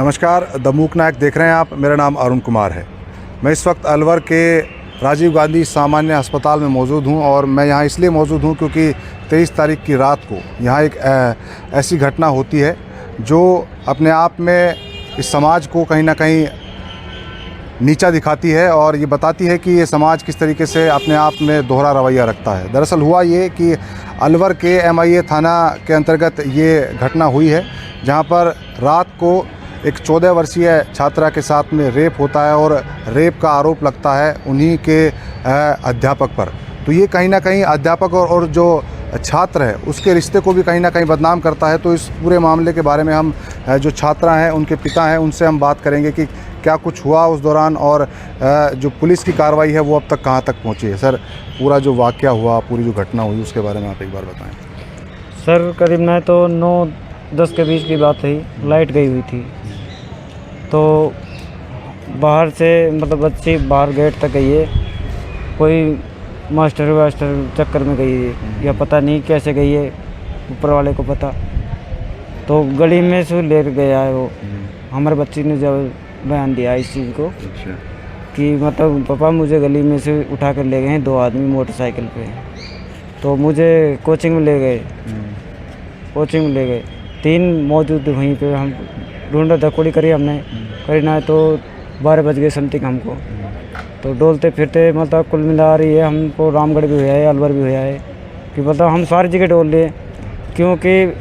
नमस्कार, द मूक नायक देख रहे हैं आप। मेरा नाम अरुण कुमार है। मैं इस वक्त अलवर के राजीव गांधी सामान्य अस्पताल में मौजूद हूं और मैं यहां इसलिए मौजूद हूं क्योंकि 23 तारीख की रात को यहां एक ऐसी घटना होती है जो अपने आप में इस समाज को कहीं ना कहीं नीचा दिखाती है और ये बताती है कि ये समाज किस तरीके से अपने आप में दोहरा रवैया रखता है। दरअसल हुआ ये कि अलवर के MIA थाना के अंतर्गत ये घटना हुई है, जहाँ पर रात को एक 14 वर्षीय छात्रा के साथ में रेप होता है और रेप का आरोप लगता है उन्हीं के अध्यापक पर। तो ये कहीं ना कहीं अध्यापक और जो छात्र है उसके रिश्ते को भी कहीं ना कहीं बदनाम करता है। तो इस पूरे मामले के बारे में हम जो छात्रा हैं, उनके पिता हैं, उनसे हम बात करेंगे कि क्या कुछ हुआ उस दौरान और जो पुलिस की कार्रवाई है वो अब तक कहाँ तक पहुँची है। सर, पूरा जो वाक़या हुआ, पूरी जो घटना हुई, उसके बारे में आप एक बार बताएं। सर, करीब मैं तो 9-10 के बीच की बात थी। लाइट गई हुई थी तो बाहर से मतलब बच्ची बाहर गेट तक गई है, कोई मास्टर चक्कर में गई है या पता नहीं कैसे गई है, ऊपर वाले को पता। तो गली में से ले गया है वो। हमारे बच्ची ने जब बयान दिया इस चीज़ को कि मतलब पापा मुझे गली में से उठा कर ले गए हैं 2 आदमी मोटरसाइकिल पे। तो मुझे कोचिंग में ले गए, कोचिंग में ले गए। 3 मौजूद वहीं पे। हम ढूंढा धकोड़ी करी हमने, करी ना तो 12 बज गए समथिंग हमको। तो डोलते फिरते मतलब कुल मिला रही है हमको रामगढ़ भी हुआ है, अलवर भी हुआ है कि मतलब हम सारी जगह डोल लिए, क्योंकि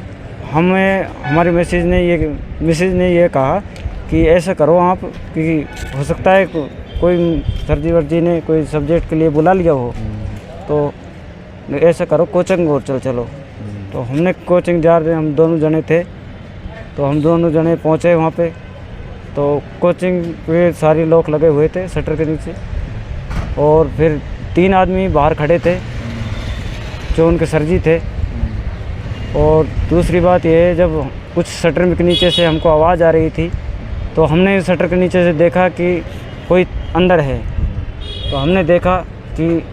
हमें हमारी मिसेज ने ये कहा कि ऐसा करो आप कि हो सकता है कोई सर्जी वर्जी ने कोई सब्जेक्ट के लिए बुला लिया हो, तो ऐसा करो कोचिंग और चलो। तो हमने कोचिंग जा रहे, हम दोनों जने थे, तो हम दोनों जने पहुँचे वहाँ पे। तो कोचिंग पे सारी लॉक लगे हुए थे शटर के नीचे, और फिर 3 आदमी बाहर खड़े थे जो उनके सरजी थे। और दूसरी बात यह है, जब कुछ शटर के नीचे से हमको आवाज़ आ रही थी तो हमने शटर के नीचे से देखा कि कोई अंदर है। तो हमने देखा कि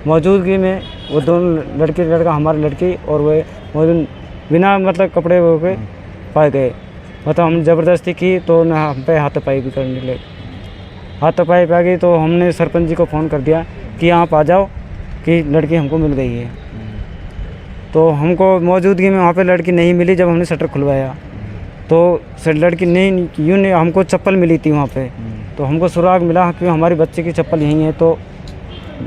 मौजूदगी में वो दोनों लड़का हमारी लड़की और वो मौजूद बिना मतलब कपड़े हो के पाए गए। मतलब हमने ज़बरदस्ती की तो हम पे हाथापाई भी करने लगे। हाथापाई पे आ गई तो हमने सरपंच जी को फ़ोन कर दिया कि आप आ जाओ कि लड़की हमको मिल गई है। तो हमको मौजूदगी में वहाँ पे लड़की नहीं मिली। जब हमने शटर खुलवाया तो लड़की नहीं हमको चप्पल मिली थी वहाँ पे। तो हमको सुराग मिला कि हमारी बच्चे की चप्पल यहीं है, तो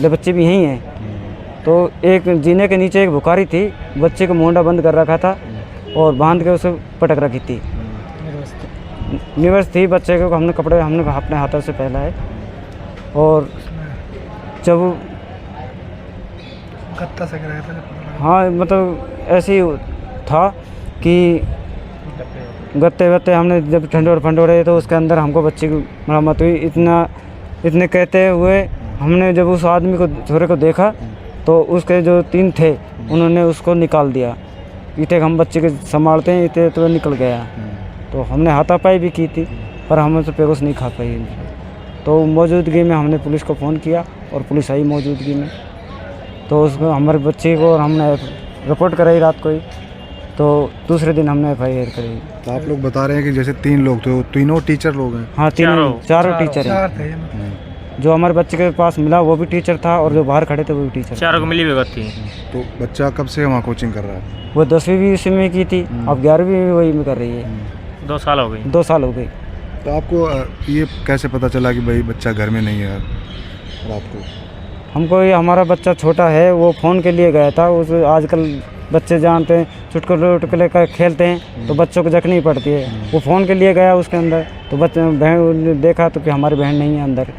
बच्चे भी यहीं हैं। तो एक जीने के नीचे एक बुखारी थी, बच्चे को मुंडा बंद कर रखा था और बांध के उसे पटक रखी थी। निवर्स थी बच्चे को। हमने कपड़े अपने हाथों से पहना है। और जब गत्ता से गिराया था, हाँ मतलब ऐसे ही था कि गत्ते हमने जब ठंडोरे तो उसके अंदर हमको बच्ची की मरम्मत हुई। इतने कहते हुए हमने जब उस आदमी को, छोरे को देखा तो उसके जो 3 थे उन्होंने उसको निकाल दिया। इतने हम बच्चे के संभालते हैं, इतने तो निकल गया। तो हमने हाथापाई भी की थी पर हम उसे पेगोस नहीं खा पाई। तो मौजूदगी में हमने पुलिस को फ़ोन किया और पुलिस आई मौजूदगी में। तो उसको हमारे बच्चे को और हमने रिपोर्ट कराई रात को ही। तो दूसरे दिन हमने FIR करी। तो आप लोग बता रहे हैं कि जैसे 3 लोग थे, वो तीनों टीचर लोग हैं? हाँ, चारों टीचर हैं। जो हमारे बच्चे के पास मिला वो भी टीचर था और जो बाहर खड़े थे वो भी टीचर। चारों को मिली हुई बात थी। तो बच्चा कब से वहाँ कोचिंग कर रहा है? वो 10वीं भी इसी में की थी, अब 11वीं भी वही में कर रही है। 2 साल हो गई। 2 साल हो गई। तो आपको ये कैसे पता चला कि भाई बच्चा घर में नहीं है रात को? हमको ये हमारा बच्चा छोटा है, वो फ़ोन के लिए गया था। उस आजकल बच्चे जानते हैं चुटकुले कर खेलते हैं तो बच्चों को जखनी पड़ती है। वो फ़ोन के लिए गया उसके अंदर, तो बहन ने देखा तो कि हमारी बहन नहीं है अंदर।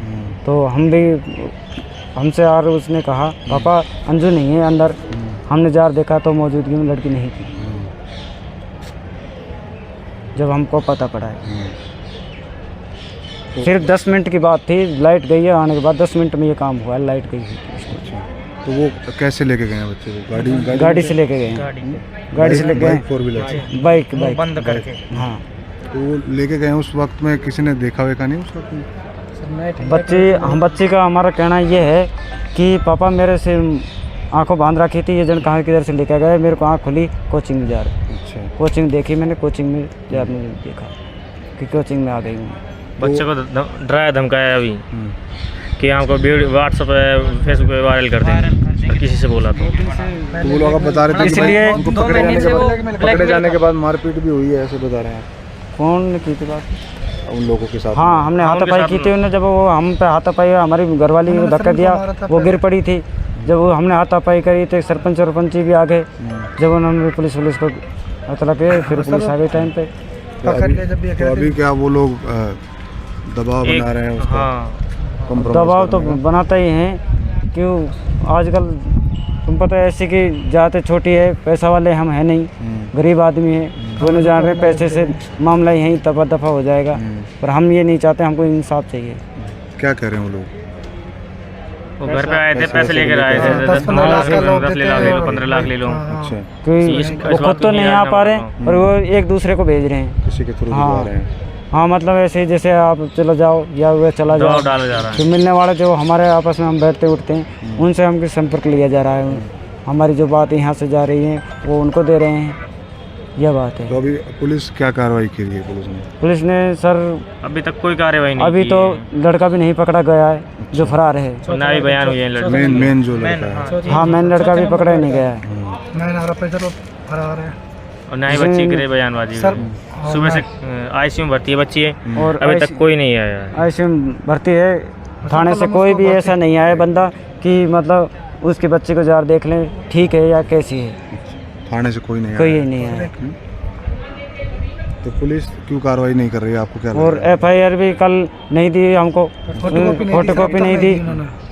तो हमसे और उसने कहा पापा अंजू नहीं है अंदर। हमने जार देखा तो मौजूदगी में लड़की नहीं थी। जब हमको पता पड़ा है सिर्फ 10 मिनट की बात थी। लाइट गई है, आने के बाद 10 मिनट में ये काम हुआ है। लाइट गई थी। तो वो कैसे लेके गए हैं बच्चे को? गाड़ी से लेके गए। गाड़ी से लेके गए। 4 व्हीलर बाइक बंद करके। हाँ, तो वो लेके गए उस वक्त में किसी ने देखा वेखा नहीं उस वक्त में? बच्ची का हमारा कहना ये है कि पापा मेरे से आंखों बांध रखी थी, ये जन कहाँ किधर से लेकर गए। मेरे को आँख खुली, कोचिंग में जा रहे। अच्छा, कोचिंग देखी मैंने, कोचिंग में जा देखा। कि कोचिंग में आ गई हूँ। बच्चे को डराया धमकाया अभी कि आपको वीडियो व्हाट्सएप पे फेसबुक पे वायरल कर देंगे किसी से बोला तो वो लोग अब बता रहे थे कि इसलिए भाई उनको पकड़े जाने के बाद मारपीट भी हुई है, ऐसे बता रहे हैं कौन की थी बात? उन लोगों के साथ। हाँ, हमने हाथापाई की थी उन्होंने, जब वो हम पे हाथापाई, हमारी घरवाली को धक्का दिया, वो गिर पड़ी थी। जब वो हमने हाथापाई करी तो सरपंच और पंची भी आ गए। जब उन्होंने पुलिस को इतला किया, फिर पुलिस आ गई टाइम पे। तो अभी क्या वो लोग दबाव बना रहे हैं उसका? हाँ, दबाव तो बनाता ही हैं, क्यों आजकल तुम पता है ऐसी कि जाते छोटी है, पैसा वाले हम हैं नहीं, गरीब आदमी है, वो नहीं जान रहे पैसे से मामला यहीं दफा दफा हो जाएगा। पर हम ये नहीं चाहते, हमको इंसाफ चाहिए। क्या कह रहे हैं वो लोग? वो घर पे आए थे, पैसे लेकर आए थे, 10-15 लाख ले लो, 15 लाख ले लो। अच्छा, कोई वो खुद तो नहीं आ पा रहे, पर वो एक दूसरे को भेज रहे हैं किसी के थ्रू हाँ। रहे हैं। हाँ, मतलब ऐसे जैसे आप चलो जाओ या वो चला जाओ, दबाव डाला जा रहा है। तो मिलने वाले जो हमारे आपस में हम बैठते उठते हैं, उनसे हमको संपर्क लिया जा रहा है। हमारी जो बात यहाँ से जा रही है वो उनको दे रहे हैं, यह बात है। तो अभी पुलिस क्या कार्रवाई की है? पुलिस ने सर अभी तक कोई कार्रवाई नहीं अभी की तो है। लड़का भी नहीं पकड़ा गया है जो फरार है। तो ना भी बयान हुए हैं लड़के। मेन जो लड़का है, हाँ, मेन लड़का भी पकड़ा नहीं गया है। और ना ही बच्ची करे बयानबाजी। सुबह से आईसीयू में भर्ती है बच्ची है, और अभी तक कोई नहीं आया है। आईसीयू में भर्ती है, थाने से कोई भी ऐसा नहीं आया बंदा कि मतलब उसके बच्चे को जार देख लें ठीक है या कैसी है। थाने से कोई नहीं कोई आया। ही नहीं आया। तो पुलिस क्यों कार्रवाई नहीं कर रही है, आपको क्या लग और रहा है? एफआईआर भी कल नहीं दी हमको, फोटोकॉपी नहीं दी।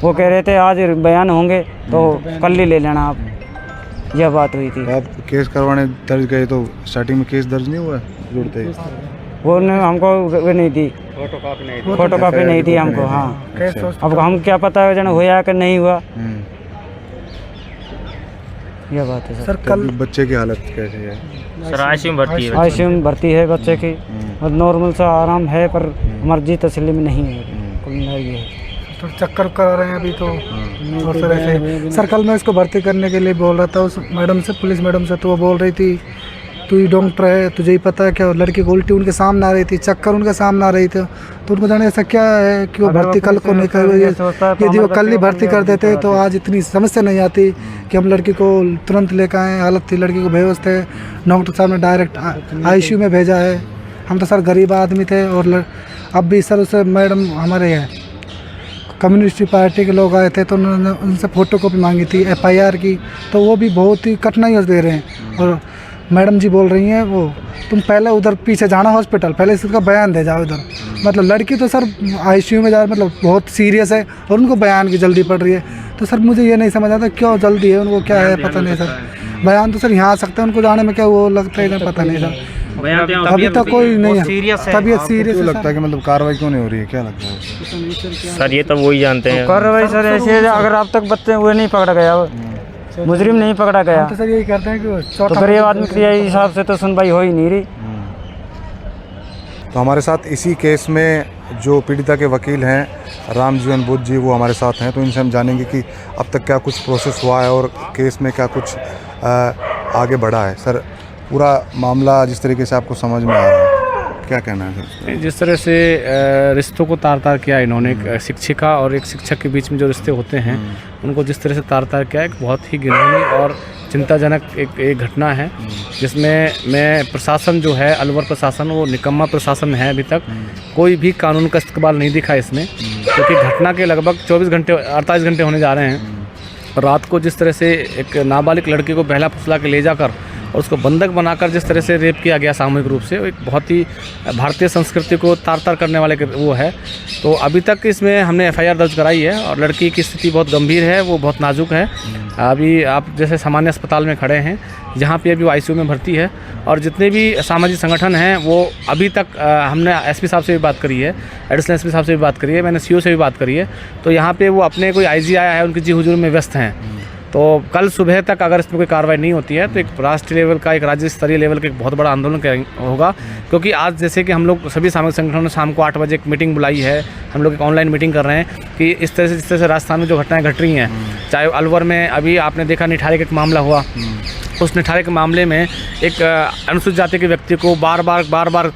वो कह रहे थे आज बयान होंगे तो कल ही ले लेना आप, यह बात हुई थी। आप केस करवाने दर्ज गए तो स्टार्टिंग में केस दर्ज नहीं हुआ जुड़ते ही? वो ने हमको वो नहीं दी, फोटोकॉपी नहीं दी हमको। हाँ, अच्छा। अब हम क्या पता है जन हुआ कि नहीं हुआ, यह बात है सर। तो अभी बच्चे की हालत कैसी है? सर आईसीयू में भर्ती है। आईसीयू में भर्ती है बच्चे की, और नॉर्मल सा आराम है, पर मर्जी तस्लीम नहीं है, कुल मिला ये है। तो चक्कर करा रहे हैं अभी तो। और सर ऐसे सर कल मैं इसको भर्ती करने के लिए बोल रहा था उस मैडम से, पुलिस मैडम से, तो वो बोल रही थी तू ही डॉक्टर है, तुझे ही पता है क्या। लड़की को उल्टी उनके सामने आ रही थी, चक्कर उनके सामने आ रही थी, तो उनको जाने ऐसा क्या है कि वो भर्ती कल को नहीं कर। यदि वो कल ही भर्ती कर देते तो आज इतनी समस्या नहीं आती कि हम लड़की को तुरंत लेकर आए। हालत थी लड़की को बेहोश थे, डॉक्टर साहब ने डायरेक्ट आईसीयू में भेजा है। हम तो सर गरीब आदमी थे, और अब भी सर उसे मैडम हमारे है कम्युनिस्ट पार्टी के लोग आए थे, तो उन्होंने उनसे फ़ोटोकॉपी मांगी थी एफआईआर की, तो वो भी बहुत ही कठिनाइयों से दे रहे हैं। और मैडम जी बोल रही हैं वो तुम पहले उधर पीछे जाना हॉस्पिटल, पहले इसका बयान दे जाओ इधर। मतलब लड़की तो सर आईसीयू में जा रही, मतलब बहुत सीरियस है, और उनको बयान की जल्दी पड़ रही है। तो सर मुझे ये नहीं समझ आता क्यों जल्दी है, उनको क्या है पता नहीं सर। बयान तो सर यहाँ आ सकते हैं, उनको जाने में क्या वो लगता है इधर पता नहीं सर। अभी तक कोई नहीं है, तबीयत सीरियस क्यों लगता है कि मतलब कार्रवाई क्यों नहीं हो रही है, क्या लगता है? सर ये तो वही जानते हैं। कार्रवाई सर ऐसी है, अगर अब तक बच्चे हुए नहीं पकड़ा गया, मुजरिम नहीं पकड़ा गया, तो सर यही करते हैं कि तो गरीब आदमी के हिसाब से तो सुनवाई हो ही नहीं रही। तो हमारे साथ इसी केस में जो पीड़िता के वकील हैं रामजीवन बुद्ध जी, वो हमारे साथ हैं, तो इनसे हम जानेंगे कि अब तक क्या कुछ प्रोसेस हुआ है और केस में क्या कुछ आगे बढ़ा है। सर पूरा मामला जिस तरीके से आपको समझ में आ रहा है, क्या कहना है सर? जिस तरह से रिश्तों को तार तार किया इन्होंने, एक शिक्षिका और एक शिक्षक के बीच में जो रिश्ते होते हैं उनको जिस तरह से तार तार किया, एक बहुत ही घिनौनी और चिंताजनक एक घटना है, जिसमें मैं प्रशासन जो है अलवर प्रशासन वो निकम्मा प्रशासन है। अभी तक कोई भी कानून का इस्तेमाल नहीं दिखा इसमें, क्योंकि घटना के लगभग 24 घंटे 48 घंटे होने जा रहे हैं। रात को जिस तरह से एक नाबालिग लड़की को बहला फुसला के ले जाकर और उसको बंधक बनाकर जिस तरह से रेप किया गया सामूहिक रूप से, वो एक बहुत ही भारतीय संस्कृति को तार तार करने वाले वो है। तो अभी तक इसमें हमने एफआईआर दर्ज कराई है, और लड़की की स्थिति बहुत गंभीर है, वो बहुत नाजुक है। अभी आप जैसे सामान्य अस्पताल में खड़े हैं, जहाँ पे अभी वो आईसीयू में भर्ती है, और जितने भी सामाजिक संगठन हैं वो अभी तक हमने एसपी साहब से भी बात करी है, एडिशनल एसपी साहब से भी बात करी है, मैंने सीओ से भी बात करी है। तो यहाँ पे वो अपने कोई आईजी आया है, उनकी जी हुजूर में व्यस्त हैं। तो कल सुबह तक अगर इसमें कोई कार्रवाई नहीं होती है तो एक राष्ट्रीय लेवल का, एक राज्य स्तरीय लेवल का एक बहुत बड़ा आंदोलन होगा। क्योंकि आज जैसे कि हम लोग सभी सामाजिक संगठनों ने शाम को 8 बजे एक मीटिंग बुलाई है, हम लोग एक ऑनलाइन मीटिंग कर रहे हैं कि इस तरह से जिस तरह से राजस्थान में जो घटनाएं घट रही हैं, चाहे अलवर में अभी आपने देखा निठारी का एक मामला हुआ, उस निठारे के मामले में एक अनुसूचित जाति के व्यक्ति को बार बार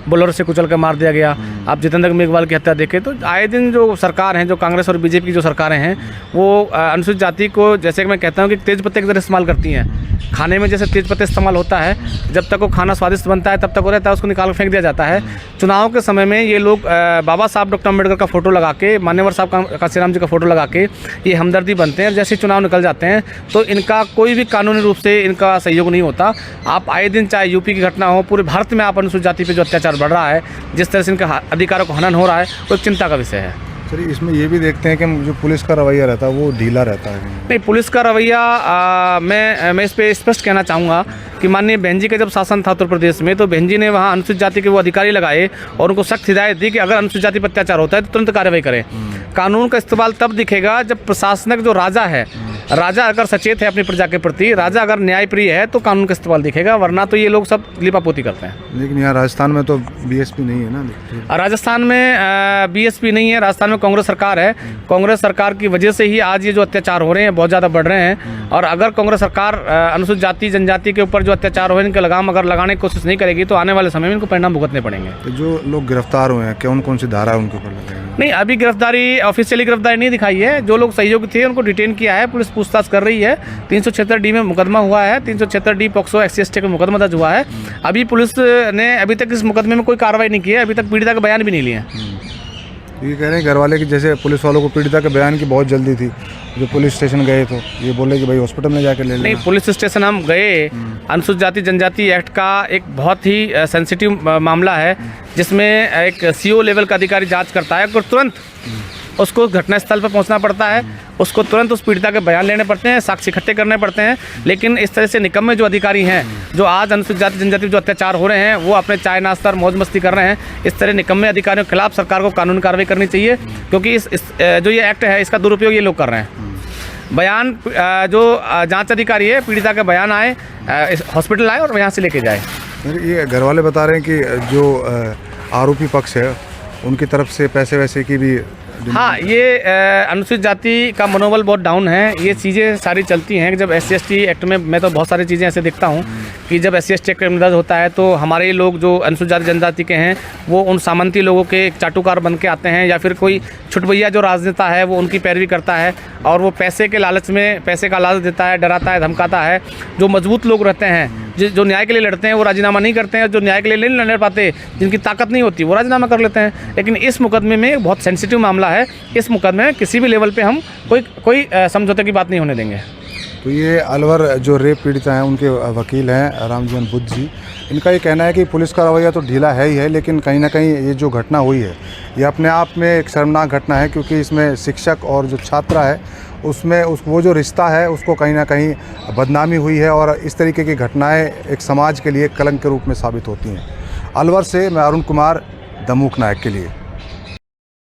बोलेरो से कुचल कर मार दिया गया। आप जितेंद्र मेघवाल की हत्या देखें तो आए दिन जो सरकार हैं, जो कांग्रेस और बीजेपी की जो सरकारें हैं, वो अनुसूचित जाति को, जैसे कि मैं कहता हूँ कि तेज पत्ते की तरह इस्तेमाल करती हैं। खाने में जैसे तेज पत्ते इस्तेमाल होता है, जब तक वो खाना स्वादिष्ट बनता है तब तक वो रहता है, उसको निकाल कर फेंक दिया जाता है। चुनाव के समय में ये लोग बाबा साहब डॉक्टर अम्बेडकर का फोटो लगा के, मान्यवर साहब काशीराम जी का फोटो लगा के ये हमदर्दी बनते हैं। जैसे चुनाव निकल जाते हैं तो इनका कोई भी कानूनी रूप से इनका सहयोग नहीं होता। आप आए दिन, चाहे यूपी की घटना हो, पूरे भारत में आप अनुसूचित जाति पे जो अत्याचार बढ़ रहा है, जिस तरह से इनका अधिकारों को हनन हो रहा है, वो एक चिंता का विषय है। चलिए, इसमें ये भी देखते हैं कि जो पुलिस का रवैया रहता है वो ढीला रहता है। नहीं, पुलिस का रवैया मैं इस पे स्पष्ट कहना चाहूँगा कि माननीय बहन जी का जब शासन था उत्तर प्रदेश में, तो बहन जी ने वहाँ अनुसूचित जाति के वो अधिकारी लगाए और उनको सख्त हिदायत दी कि अगर अनुसूचित जाति पर अत्याचार होता है तो तुरंत कार्रवाई करें। कानून का इस्तेमाल तब दिखेगा जब प्रशासनिक जो राजा है, राजा अगर सचेत है अपनी प्रजा के प्रति, राजा अगर न्यायप्रिय है, तो कानून का इस्तेमाल दिखेगा, वरना तो ये लोग सब लिपापोती करते हैं। लेकिन यहाँ राजस्थान में तो बीएसपी नहीं है ना। राजस्थान में बीएसपी नहीं है, राजस्थान में कांग्रेस सरकार है। कांग्रेस सरकार की वजह से ही आज ये जो अत्याचार हो रहे हैं बहुत ज़्यादा बढ़ रहे हैं। और अगर कांग्रेस सरकार अनुसूचित जाति जनजाति के ऊपर जो अत्याचार हो रहे हैं इनके लगाम अगर लगाने की कोशिश नहीं करेगी तो आने वाले समय में इनको परिणाम भुगतने पड़ेंगे। तो जो लोग गिरफ्तार हुए हैं, कौन सी धारा उनके ऊपर लगाई? नहीं, अभी गिरफ्तारी, ऑफिशियली गिरफ्तारी नहीं दिखाई है। जो लोग सहयोगी थे उनको डिटेन किया है, पुलिस पूछताछ कर रही है। 376D में मुकदमा हुआ है, 376D पॉक्सो SC/ST का मुकदमा दर्ज हुआ है। अभी पुलिस ने अभी तक इस मुकदमे में कोई कार्रवाई नहीं की है, अभी तक पीड़िता का बयान भी नहीं लिए हैं। ये कह रहे हैं घर वाले कि जैसे पुलिस वालों को पीड़िता के बयान की बहुत जल्दी थी, जो पुलिस स्टेशन गए तो ये बोले कि भाई हॉस्पिटल में जाकर ले लेना। नहीं, पुलिस स्टेशन हम गए, अनुसूचित जाति जनजाति एक्ट का एक बहुत ही सेंसिटिव मामला है, जिसमें एक CO लेवल का अधिकारी जांच करता है, और तुरंत उसको घटनास्थल पर पहुंचना पड़ता है, उसको तुरंत उस पीड़िता के बयान लेने पड़ते हैं, साक्ष्य इकट्ठे करने पड़ते हैं। लेकिन इस तरह से निकम्मे जो अधिकारी हैं, जो आज अनुसूचित जाति जनजाति जो अत्याचार हो रहे हैं, वो अपने चाय नाश्ता और मौज मस्ती कर रहे हैं। इस तरह निकम्मे अधिकारियों के खिलाफ सरकार को कानूनी कार्रवाई करनी चाहिए, क्योंकि इस जो ये एक्ट है इसका दुरुपयोग ये लोग कर रहे हैं। बयान जो जाँच अधिकारी है, पीड़िता का बयान आए, हॉस्पिटल आए और यहाँ से लेके जाए। ये घर वाले बता रहे हैं कि जो आरोपी पक्ष है उनकी तरफ से पैसे वैसे की भी। हाँ, ये अनुसूचित जाति का मनोबल बहुत डाउन है। ये चीज़ें सारी चलती हैं कि जब SC/ST एक्ट में, मैं तो बहुत सारी चीज़ें ऐसे देखता हूँ कि जब SC/ST एक्ट में दर्ज होता है तो हमारे लोग जो अनुसूचित जाति जनजाति के हैं वो उन सामंती लोगों के एक चाटुकार बन के आते हैं, या फिर कोई छुटभैया जो राजनेता है वो उनकी पैरवी करता है और वो पैसे के लालच में, पैसे का लालच देता है, डराता है, धमकाता है। जो मजबूत लोग रहते हैं, जो न्याय के लिए लड़ते हैं, वो राजीनामा नहीं करते हैं। जो न्याय के लिए नहीं लड़ पाते, जिनकी ताकत नहीं होती, वो राजीनामा कर लेते हैं। लेकिन इस मुकदमे में बहुत सेंसिटिव मामला है। इस मुकदमे में किसी भी लेवल पे हम कोई समझौते की बात नहीं होने देंगे। तो ये अलवर जो रेप पीड़िता हैं उनके वकील हैं रामजीवन बुद्ध जी, इनका ये कहना है कि पुलिस का रवैया तो ढीला है ही है, लेकिन कहीं ना कहीं ये जो घटना हुई है ये अपने आप में एक शर्मनाक घटना है, क्योंकि इसमें शिक्षक और जो छात्रा है उसमें वो जो रिश्ता है उसको कहीं ना कहीं बदनामी हुई है, और इस तरीके की घटनाएं एक समाज के लिए कलंक के रूप में साबित होती हैं। अलवर से मैं अरुण कुमार, दमूक नायक के लिए।